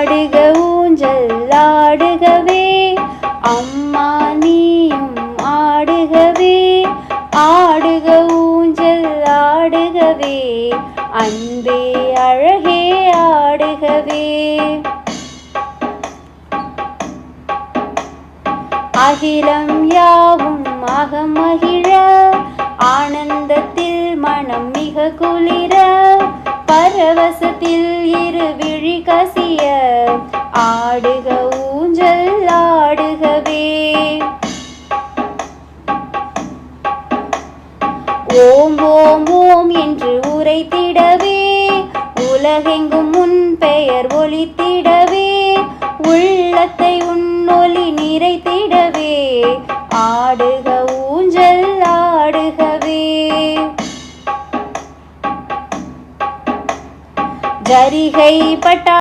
ஆடுக ஊஞ்சல் ஆடுகவே அம்மா நீயும் ஆடுகவே ஆடுக ஊஞ்சல் ஆடுகவே அன்பே அழகே ஆடுகவே அகிலம் யாவும் மகிழ ஆனந்தத்தில் மனம் மிக குளிர பரவசத்தில் இரு விழி கசிய ஆடுக ஊஞ்சல் ஆடுகவே ஓம் ஓம் ஓம் என்று உரைத்திடவே உலகெங்கும் உன் பெயர் ஒலித்திடவே உள்ளத்தை உன்னொலி நிறைத்திடவே ஆடுக ஊஞ்சல் ஆடுகவே ஜரிகை பட்டா